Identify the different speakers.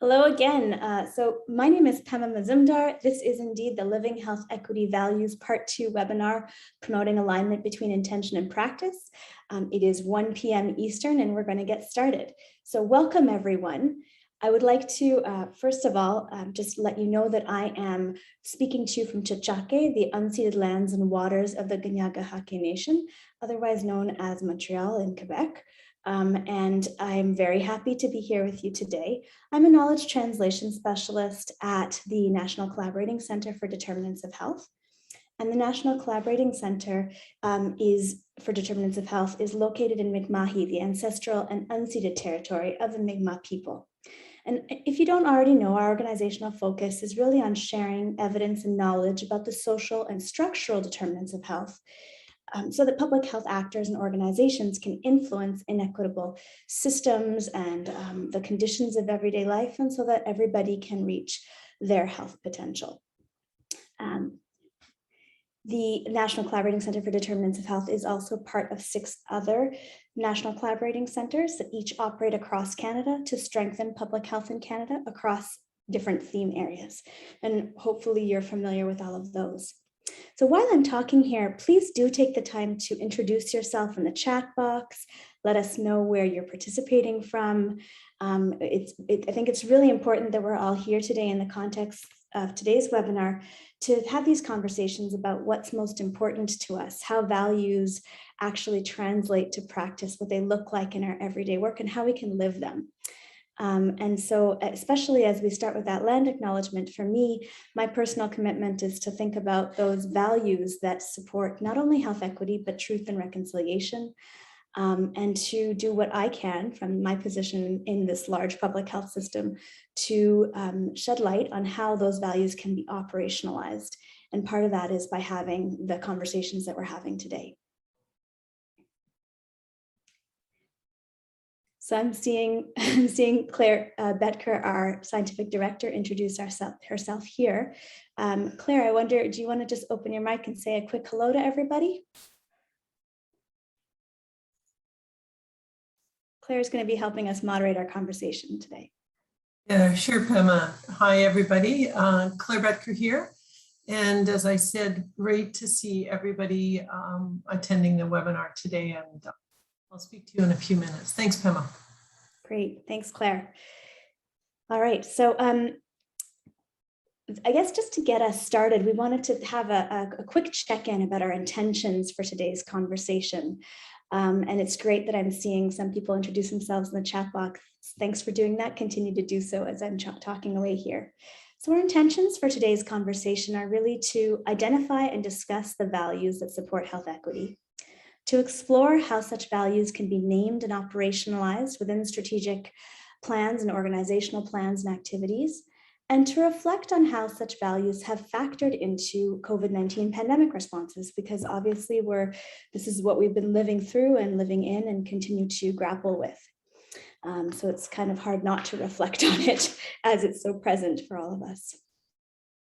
Speaker 1: Hello again. So my name is Pemma Muzumdar. This is indeed the Living Health Equity Values Part 2 webinar, promoting alignment between intention and practice. It is 1 p.m. Eastern and we're going to get started. So welcome everyone. I would like to, first of all, just let you know that I am speaking to you from Tshitsake, the unceded lands and waters of the Niagara Nation, otherwise known as Montreal in Quebec. And I'm very happy to be here with you today. I'm a knowledge translation specialist at the National Collaborating Center for Determinants of Health. And the National Collaborating Center for Determinants of Health is located in Mi'kmahi, the ancestral and unceded territory of the Mi'kmaq people. And if you don't already know, our organizational focus is really on sharing evidence and knowledge about the social and structural determinants of health, so that public health actors and organizations can influence inequitable systems and the conditions of everyday life, and so that everybody can reach their health potential. The National Collaborating Center for Determinants of Health is also part of 6 other national collaborating centers that each operate across Canada to strengthen public health in Canada across different theme areas. And hopefully you're familiar with all of those. So while I'm talking here, please do take the time to introduce yourself in the chat box. Let us know where you're participating from. I think it's really important that we're all here today in the context of today's webinar to have these conversations about what's most important to us, how values actually translate to practice, what they look like in our everyday work, and how we can live them. And so especially as we start with that land acknowledgement, for me, my personal commitment is to think about those values that support not only health equity, but truth and reconciliation, and to do what I can from my position in this large public health system to shed light on how those values can be operationalized. And part of that is by having the conversations that we're having today. So I'm seeing Claire Betker, our scientific director, introduce herself here. Claire, I wonder, do you want to just open your mic and say a quick hello to everybody? Claire is going to be helping us moderate our conversation today.
Speaker 2: Yeah, sure, Pemma. Hi, everybody. Claire Betker here. And as I said, great to see everybody attending the webinar today. And I'll speak to you in a few minutes. Thanks, Pemma.
Speaker 1: Great. Thanks, Claire. All right. So I guess just to get us started, we wanted to have a quick check-in about our intentions for today's conversation. And it's great that I'm seeing some people introduce themselves in the chat box. Thanks for doing that. Continue to do so as I'm talking away here. So our intentions for today's conversation are really to identify and discuss the values that support health equity, to explore how such values can be named and operationalized within strategic plans and organizational plans and activities, and to reflect on how such values have factored into COVID-19 pandemic responses, because obviously this is what we've been living through and living in and continue to grapple with. So it's kind of hard not to reflect on it as it's so present for all of us.